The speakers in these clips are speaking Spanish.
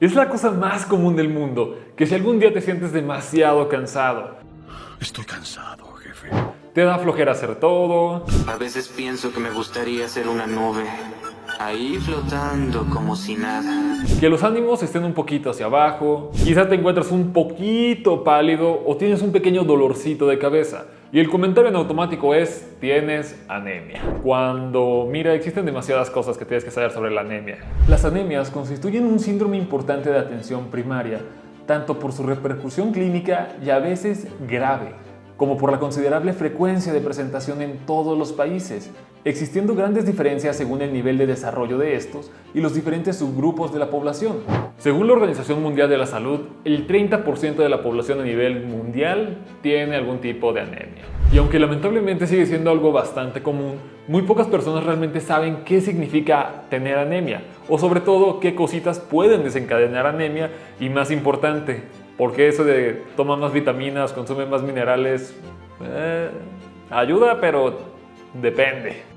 Es la cosa más común del mundo, que si algún día te sientes demasiado cansado, Estoy cansado, jefe. te da flojera hacer todo, A veces pienso que me gustaría ser una nube, ahí flotando como si nada. que los ánimos estén un poquito hacia abajo, quizá te encuentras un poquito pálido o tienes un pequeño dolorcito de cabeza. Y el comentario en automático es, tienes anemia. Cuando, mira, existen demasiadas cosas que tienes que saber sobre la anemia. Las anemias constituyen un síndrome importante de atención primaria, tanto por su repercusión clínica y a veces grave, como por la considerable frecuencia de presentación en todos los países, existiendo grandes diferencias según el nivel de desarrollo de estos y los diferentes subgrupos de la población. Según la Organización Mundial de la Salud, el 30% de la población a nivel mundial tiene algún tipo de anemia. Y aunque lamentablemente sigue siendo algo bastante común, muy pocas personas realmente saben qué significa tener anemia, o sobre todo qué cositas pueden desencadenar anemia y, más importante, por qué eso de toma más vitaminas, consume más minerales, ayuda, pero depende.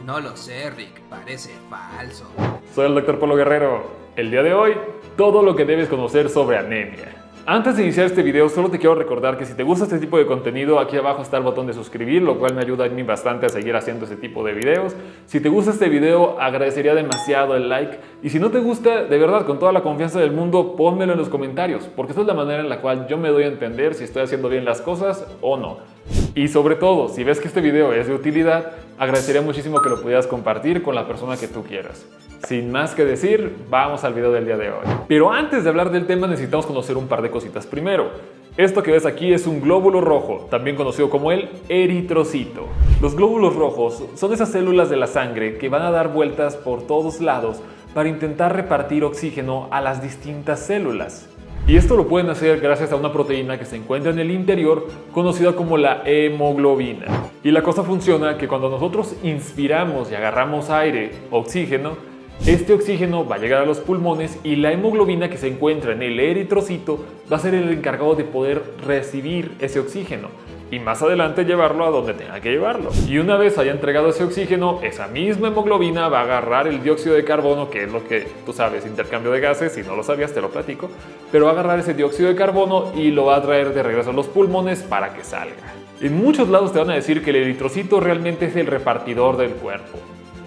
No lo sé, Rick, parece falso. Soy el Dr. Polo Guerrero. El día de hoy, todo lo que debes conocer sobre anemia. Antes de iniciar este video, solo te quiero recordar que si te gusta este tipo de contenido, aquí abajo está el botón de suscribir, lo cual me ayuda a mí bastante a seguir haciendo este tipo de videos. Si te gusta este video, agradecería demasiado el like. Y si no te gusta, de verdad, con toda la confianza del mundo, pónmelo en los comentarios, porque esta es la manera en la cual yo me doy a entender si estoy haciendo bien las cosas o no. Y sobre todo, si ves que este video es de utilidad, agradecería muchísimo que lo pudieras compartir con la persona que tú quieras. Sin más que decir, vamos al video del día de hoy. Pero antes de hablar del tema necesitamos conocer un par de cositas primero. Esto que ves aquí es un glóbulo rojo, también conocido como el eritrocito. Los glóbulos rojos son esas células de la sangre que van a dar vueltas por todos lados para intentar repartir oxígeno a las distintas células. Y esto lo pueden hacer gracias a una proteína que se encuentra en el interior, conocida como la hemoglobina. Y la cosa funciona que cuando nosotros inspiramos y agarramos aire, oxígeno, este oxígeno va a llegar a los pulmones y la hemoglobina que se encuentra en el eritrocito va a ser el encargado de poder recibir ese oxígeno y más adelante llevarlo a donde tenga que llevarlo. Y una vez haya entregado ese oxígeno, esa misma hemoglobina va a agarrar el dióxido de carbono, que es lo que tú sabes, intercambio de gases, si no lo sabías te lo platico, pero va a agarrar ese dióxido de carbono y lo va a traer de regreso a los pulmones para que salga. En muchos lados te van a decir que el eritrocito realmente es el repartidor del cuerpo.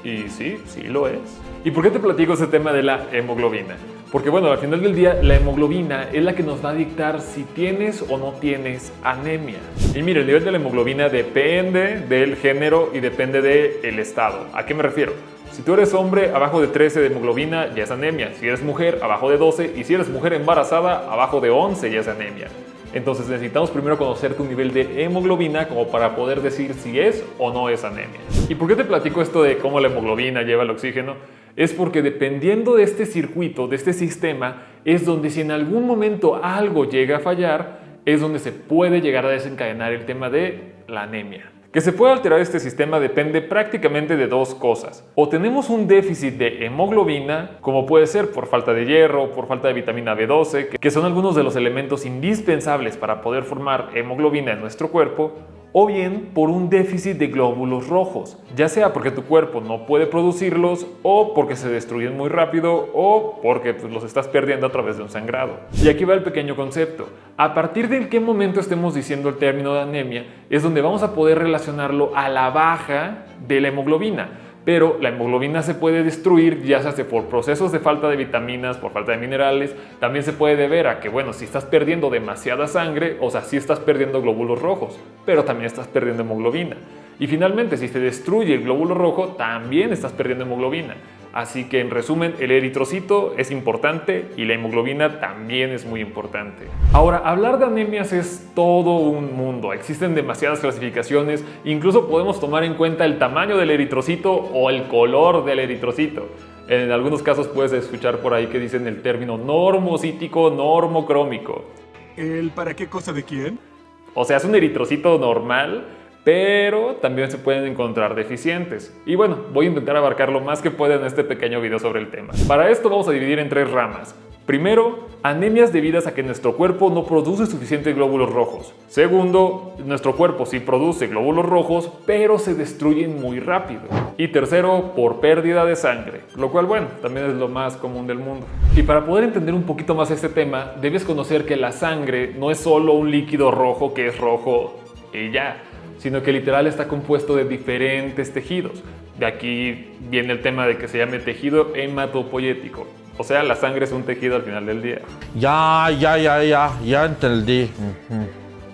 Y sí, sí lo es. ¿Y por qué te platico ese tema de la hemoglobina? Porque bueno, al final del día la hemoglobina es la que nos va a dictar si tienes o no tienes anemia. Y mira, el nivel de la hemoglobina depende del género y depende del estado. ¿A qué me refiero? Si tú eres hombre, abajo de 13 de hemoglobina ya es anemia. Si eres mujer, abajo de 12. Y si eres mujer embarazada, abajo de 11 ya es anemia. Entonces necesitamos primero conocer tu nivel de hemoglobina como para poder decir si es o no es anemia. ¿Y por qué te platico esto de cómo la hemoglobina lleva el oxígeno? Es porque dependiendo de este circuito, de este sistema, es donde si en algún momento algo llega a fallar, es donde se puede llegar a desencadenar el tema de la anemia. Que se pueda alterar este sistema depende prácticamente de dos cosas. O tenemos un déficit de hemoglobina, como puede ser por falta de hierro, por falta de vitamina B12, que son algunos de los elementos indispensables para poder formar hemoglobina en nuestro cuerpo, o bien por un déficit de glóbulos rojos, ya sea porque tu cuerpo no puede producirlos, o porque se destruyen muy rápido, o porque los estás perdiendo a través de un sangrado. Y aquí va el pequeño concepto. A partir de qué momento estemos diciendo el término de anemia, es donde vamos a poder relacionarlo a la baja de la hemoglobina. Pero la hemoglobina se puede destruir ya sea por procesos de falta de vitaminas, por falta de minerales. También se puede deber a que, bueno, si estás perdiendo demasiada sangre, o sea, sí estás perdiendo glóbulos rojos, pero también estás perdiendo hemoglobina. Y finalmente, si se destruye el glóbulo rojo, también estás perdiendo hemoglobina. Así que en resumen, el eritrocito es importante y la hemoglobina también es muy importante. Ahora, hablar de anemias es todo un mundo. Existen demasiadas clasificaciones, incluso podemos tomar en cuenta el tamaño del eritrocito o el color del eritrocito. En algunos casos puedes escuchar por ahí que dicen el término normocítico, normocrómico. ¿El para qué cosa de quién? O sea, es un eritrocito normal, pero también se pueden encontrar deficientes. Y bueno, voy a intentar abarcar lo más que pueda en este pequeño video sobre el tema. Para esto vamos a dividir en tres ramas. Primero, anemias debidas a que nuestro cuerpo no produce suficientes glóbulos rojos. Segundo, nuestro cuerpo sí produce glóbulos rojos, pero se destruyen muy rápido. Y tercero, por pérdida de sangre, lo cual, bueno, también es lo más común del mundo. Y para poder entender un poquito más este tema, debes conocer que la sangre no es solo un líquido rojo que es rojo y ya, sino que literal está compuesto de diferentes tejidos. De aquí viene el tema de que se llame tejido hematopoyético. O sea, la sangre es un tejido al final del día. Ya entendí.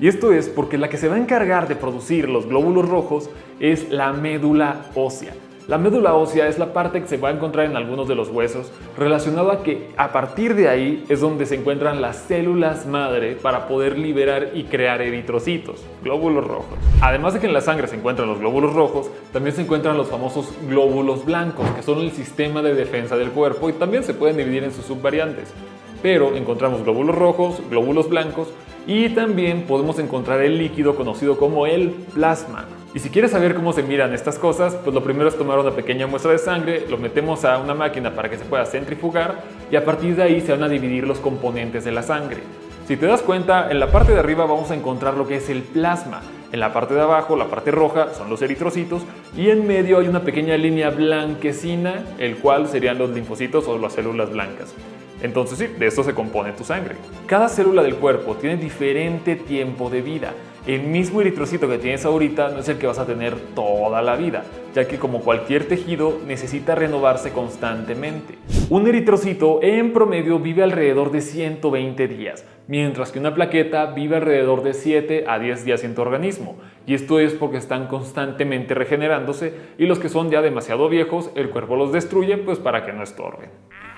Y esto es porque la que se va a encargar de producir los glóbulos rojos es la médula ósea. La médula ósea es la parte que se va a encontrar en algunos de los huesos, relacionado a que a partir de ahí es donde se encuentran las células madre para poder liberar y crear eritrocitos, glóbulos rojos. Además de que en la sangre se encuentran los glóbulos rojos, también se encuentran los famosos glóbulos blancos, que son el sistema de defensa del cuerpo y también se pueden dividir en sus subvariantes. Pero encontramos glóbulos rojos, glóbulos blancos y también podemos encontrar el líquido conocido como el plasma. Y si quieres saber cómo se miran estas cosas, pues lo primero es tomar una pequeña muestra de sangre, lo metemos a una máquina para que se pueda centrifugar y a partir de ahí se van a dividir los componentes de la sangre. Si te das cuenta, en la parte de arriba vamos a encontrar lo que es el plasma. En la parte de abajo, la parte roja, son los eritrocitos y en medio hay una pequeña línea blanquecina, el cual serían los linfocitos o las células blancas. Entonces sí, de esto se compone tu sangre. Cada célula del cuerpo tiene diferente tiempo de vida. El mismo eritrocito que tienes ahorita no es el que vas a tener toda la vida, ya que como cualquier tejido necesita renovarse constantemente. Un eritrocito en promedio vive alrededor de 120 días, mientras que una plaqueta vive alrededor de 7 a 10 días en tu organismo. Y esto es porque están constantemente regenerándose y los que son ya demasiado viejos, el cuerpo los destruye pues para que no estorben.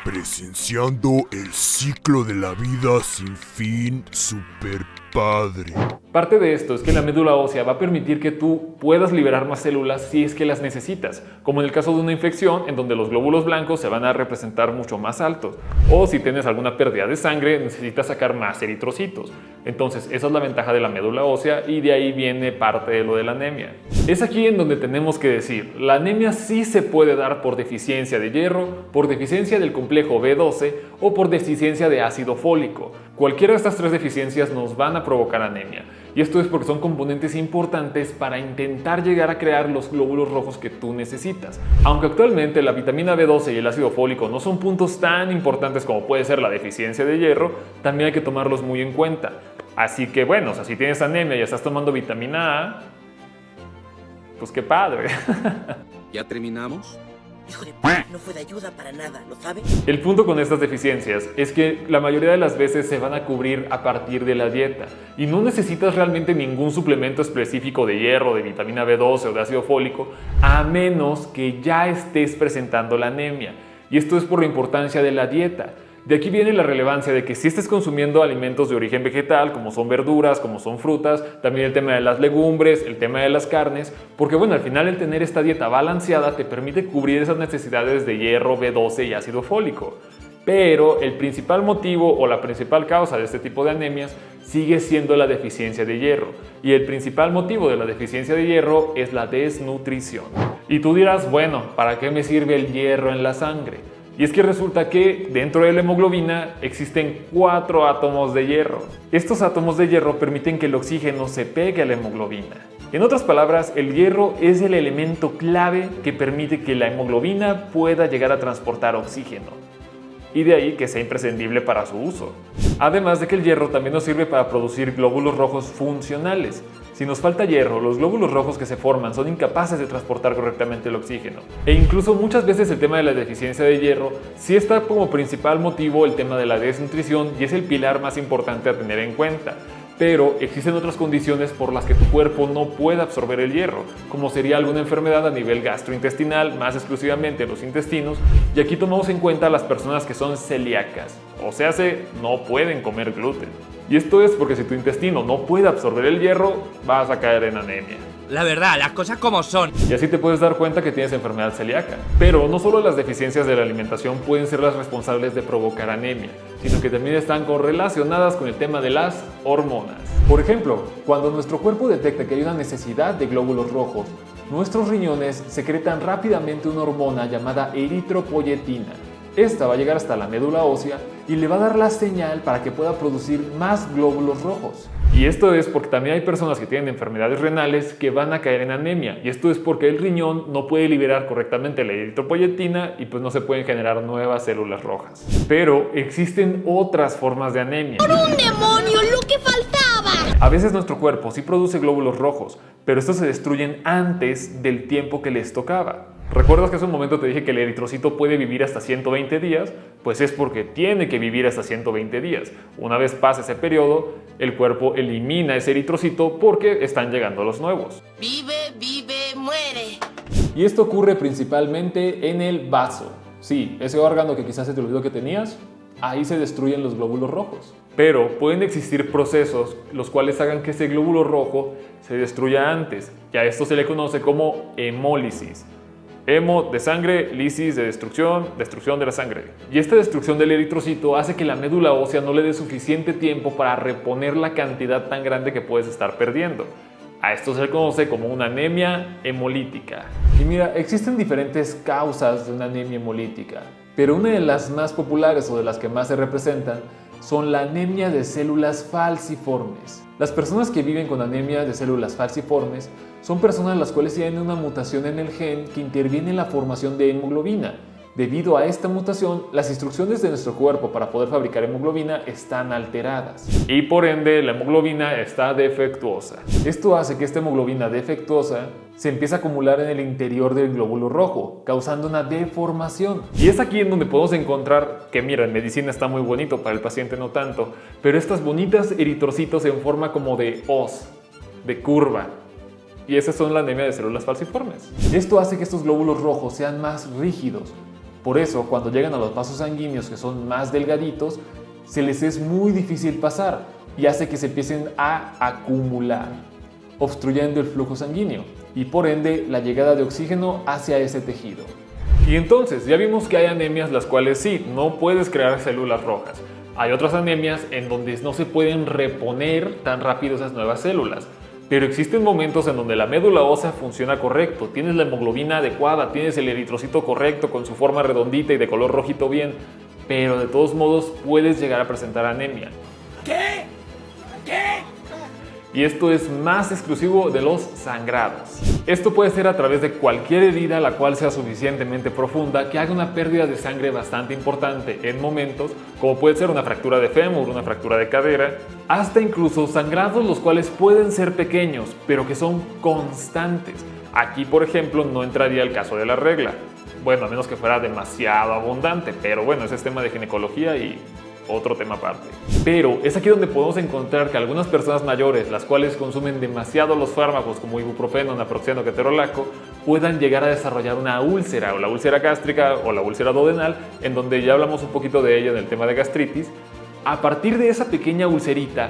Presenciando el ciclo de la vida sin fin, super padre. Parte de esto es que la médula ósea va a permitir que tú puedas liberar más células si es que las necesitas, como en el caso de una infección en donde los glóbulos blancos se van a representar mucho más altos, o si tienes alguna pérdida de sangre necesitas sacar más eritrocitos. Entonces esa es la ventaja de la médula ósea y de ahí viene parte de lo de la anemia. Es aquí en donde tenemos que decir, la anemia sí se puede dar por deficiencia de hierro, por deficiencia del complejo B12 o por deficiencia de ácido fólico. Cualquiera de estas tres deficiencias nos van a provocar anemia. Y esto es porque son componentes importantes para intentar llegar a crear los glóbulos rojos que tú necesitas. Aunque actualmente la vitamina B12 y el ácido fólico no son puntos tan importantes como puede ser la deficiencia de hierro, también hay que tomarlos muy en cuenta. Así que bueno, si tienes anemia y estás tomando vitamina A, pues qué padre. ¿Ya terminamos? Hijo de p***, no fue de ayuda para nada, ¿lo sabe? El punto con estas deficiencias es que la mayoría de las veces se van a cubrir a partir de la dieta y no necesitas realmente ningún suplemento específico de hierro, de vitamina B12 o de ácido fólico a menos que ya estés presentando la anemia. Y esto es por la importancia de la dieta. De aquí viene la relevancia de que si estés consumiendo alimentos de origen vegetal, como son verduras, como son frutas, también el tema de las legumbres, el tema de las carnes, porque bueno, al final el tener esta dieta balanceada te permite cubrir esas necesidades de hierro, B12 y ácido fólico. Pero el principal motivo o la principal causa de este tipo de anemias sigue siendo la deficiencia de hierro. Y el principal motivo de la deficiencia de hierro es la desnutrición. Y tú dirás, bueno, ¿para qué me sirve el hierro en la sangre? Y es que resulta que dentro de la hemoglobina existen 4 átomos de hierro. Estos átomos de hierro permiten que el oxígeno se pegue a la hemoglobina. En otras palabras, el hierro es el elemento clave que permite que la hemoglobina pueda llegar a transportar oxígeno. Y de ahí que sea imprescindible para su uso. Además de que el hierro también nos sirve para producir glóbulos rojos funcionales. Si nos falta hierro, los glóbulos rojos que se forman son incapaces de transportar correctamente el oxígeno. E incluso muchas veces el tema de la deficiencia de hierro sí está como principal motivo el tema de la desnutrición y es el pilar más importante a tener en cuenta. Pero existen otras condiciones por las que tu cuerpo no puede absorber el hierro, como sería alguna enfermedad a nivel gastrointestinal, más exclusivamente en los intestinos, y aquí tomamos en cuenta a las personas que son celíacas, o sea, no pueden comer gluten. Y esto es porque si tu intestino no puede absorber el hierro, vas a caer en anemia. La verdad, las cosas como son. Y así te puedes dar cuenta que tienes enfermedad celíaca. Pero no solo las deficiencias de la alimentación pueden ser las responsables de provocar anemia, sino que también están correlacionadas con el tema de las hormonas. Por ejemplo, cuando nuestro cuerpo detecta que hay una necesidad de glóbulos rojos, nuestros riñones secretan rápidamente una hormona llamada eritropoyetina. Esta va a llegar hasta la médula ósea y le va a dar la señal para que pueda producir más glóbulos rojos. Y esto es porque también hay personas que tienen enfermedades renales que van a caer en anemia, y esto es porque el riñón no puede liberar correctamente la eritropoyetina y pues no se pueden generar nuevas células rojas. Pero existen otras formas de anemia. ¡Por un demonio, lo que faltaba! A veces nuestro cuerpo sí produce glóbulos rojos, pero estos se destruyen antes del tiempo que les tocaba. ¿Recuerdas que hace un momento te dije que el eritrocito puede vivir hasta 120 días? Pues es porque tiene que vivir hasta 120 días. Una vez pasa ese periodo, el cuerpo elimina ese eritrocito porque están llegando los nuevos. Vive, vive, muere. Y esto ocurre principalmente en el vaso. Sí, ese órgano que quizás se te olvidó que tenías, ahí se destruyen los glóbulos rojos. Pero pueden existir procesos los cuales hagan que ese glóbulo rojo se destruya antes. Y a esto se le conoce como hemólisis. Hemo de sangre, lisis de destrucción, destrucción de la sangre. Y esta destrucción del eritrocito hace que la médula ósea no le dé suficiente tiempo para reponer la cantidad tan grande que puedes estar perdiendo. A esto se le conoce como una anemia hemolítica. Y mira, existen diferentes causas de una anemia hemolítica, pero una de las más populares o de las que más se representan son la anemia de células falciformes. Las personas que viven con anemia de células falciformes son personas las cuales tienen una mutación en el gen que interviene en la formación de hemoglobina. Debido a esta mutación, las instrucciones de nuestro cuerpo para poder fabricar hemoglobina están alteradas y por ende la hemoglobina está defectuosa. Esto hace que esta hemoglobina defectuosa se empiece a acumular en el interior del glóbulo rojo, causando una deformación. Y es aquí en donde podemos encontrar que, mira, en medicina está muy bonito, para el paciente no tanto, pero estas bonitas eritrocitos en forma como de hoz, de curva. Y esas son la anemia de células falciformes. Esto hace que estos glóbulos rojos sean más rígidos. Por eso, cuando llegan a los vasos sanguíneos que son más delgaditos, se les es muy difícil pasar y hace que se empiecen a acumular, obstruyendo el flujo sanguíneo y por ende la llegada de oxígeno hacia ese tejido. Y entonces ya vimos que hay anemias las cuales sí, no puedes crear células rojas. Hay otras anemias en donde no se pueden reponer tan rápido esas nuevas células. Pero existen momentos en donde la médula ósea funciona correcto, tienes la hemoglobina adecuada, tienes el eritrocito correcto con su forma redondita y de color rojito bien, pero de todos modos puedes llegar a presentar anemia. ¿Qué? Y esto es más exclusivo de los sangrados. Esto puede ser a través de cualquier herida la cual sea suficientemente profunda que haga una pérdida de sangre bastante importante en momentos, como puede ser una fractura de fémur, una fractura de cadera, hasta incluso sangrados los cuales pueden ser pequeños, pero que son constantes. Aquí, por ejemplo, no entraría el caso de la regla. Bueno, a menos que fuera demasiado abundante, pero bueno, ese es tema de ginecología y otro tema aparte. Pero es aquí donde podemos encontrar que algunas personas mayores, las cuales consumen demasiado los fármacos como ibuprofeno, naproxeno, ketorolaco, puedan llegar a desarrollar una úlcera, o la úlcera gástrica o la úlcera duodenal, en donde ya hablamos un poquito de ella en el tema de gastritis. A partir de esa pequeña ulcerita,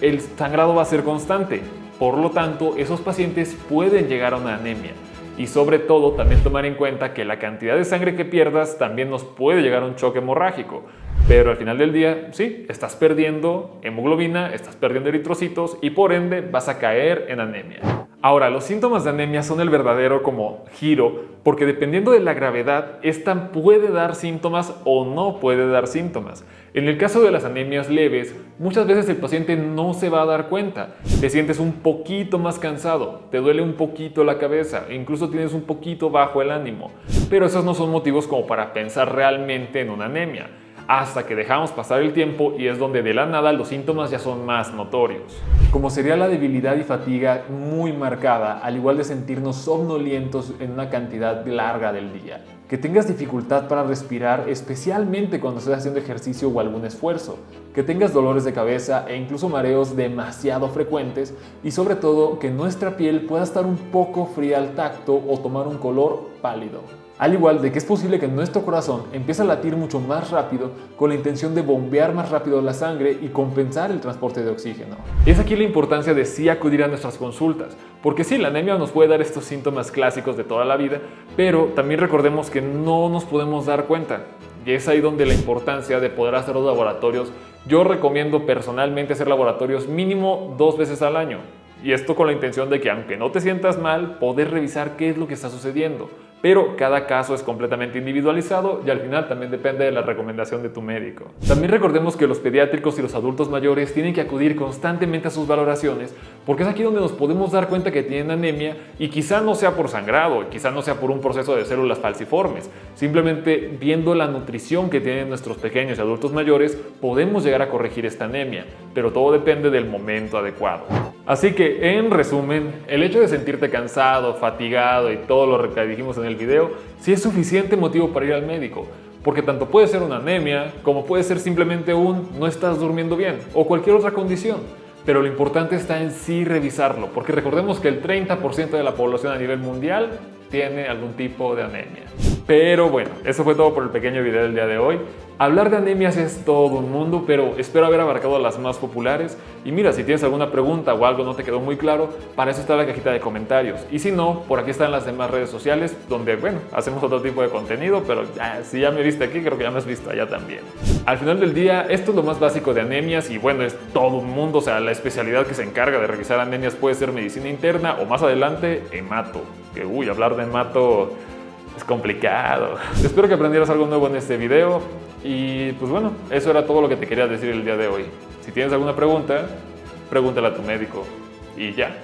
el sangrado va a ser constante. Por lo tanto, esos pacientes pueden llegar a una anemia. Y sobre todo, también tomar en cuenta que la cantidad de sangre que pierdas también nos puede llegar a un choque hemorrágico. Pero al final del día, sí, estás perdiendo hemoglobina, estás perdiendo eritrocitos y por ende vas a caer en anemia. Ahora, los síntomas de anemia son el verdadero como giro, porque dependiendo de la gravedad, esta puede dar síntomas o no puede dar síntomas. En el caso de las anemias leves, muchas veces el paciente no se va a dar cuenta. Te sientes un poquito más cansado, te duele un poquito la cabeza, incluso tienes un poquito bajo el ánimo. Pero esos no son motivos como para pensar realmente en una anemia, hasta que dejamos pasar el tiempo y es donde de la nada los síntomas ya son más notorios. Como sería la debilidad y fatiga muy marcada, al igual de sentirnos somnolientos en una cantidad larga del día. Que tengas dificultad para respirar, especialmente cuando estés haciendo ejercicio o algún esfuerzo. Que tengas dolores de cabeza e incluso mareos demasiado frecuentes y sobre todo que nuestra piel pueda estar un poco fría al tacto o tomar un color pálido. Al igual de que es posible que nuestro corazón empiece a latir mucho más rápido con la intención de bombear más rápido la sangre y compensar el transporte de oxígeno. Es aquí la importancia de sí acudir a nuestras consultas, porque sí, la anemia nos puede dar estos síntomas clásicos de toda la vida, pero también recordemos que no nos podemos dar cuenta. Y es ahí donde la importancia de poder hacer los laboratorios. Yo recomiendo personalmente hacer laboratorios mínimo 2 veces al año. Y esto con la intención de que aunque no te sientas mal, poder revisar qué es lo que está sucediendo. pero cada caso es completamente individualizado y al final también depende de la recomendación de tu médico. También recordemos que los pediátricos y los adultos mayores tienen que acudir constantemente a sus valoraciones porque es aquí donde nos podemos dar cuenta que tienen anemia y quizá no sea por sangrado, quizá no sea por un proceso de células falciformes, simplemente viendo la nutrición que tienen nuestros pequeños y adultos mayores podemos llegar a corregir esta anemia, pero todo depende del momento adecuado. Así que, en resumen, el hecho de sentirte cansado, fatigado y todo lo que dijimos en el video, sí es suficiente motivo para ir al médico, porque tanto puede ser una anemia, como puede ser simplemente un no estás durmiendo bien, o cualquier otra condición. Pero lo importante está en sí revisarlo, porque recordemos que el 30% de la población a nivel mundial tiene algún tipo de anemia. Pero bueno, eso fue todo por el pequeño video del día de hoy. Hablar de anemias es todo un mundo, pero espero haber abarcado las más populares. Y mira, si tienes alguna pregunta o algo no te quedó muy claro, para eso está la cajita de comentarios. Y si no, por aquí están las demás redes sociales, donde, bueno, hacemos otro tipo de contenido, pero si ya me viste aquí, creo que ya me has visto allá también. Al final del día, esto es lo más básico de anemias y bueno, es todo un mundo. O sea, la especialidad que se encarga de revisar anemias puede ser medicina interna o más adelante, hemato. Que hablar de hemato es complicado. Espero que aprendieras algo nuevo en este video. Y pues bueno, eso era todo lo que te quería decir el día de hoy. Si tienes alguna pregunta, pregúntala a tu médico. Y ya.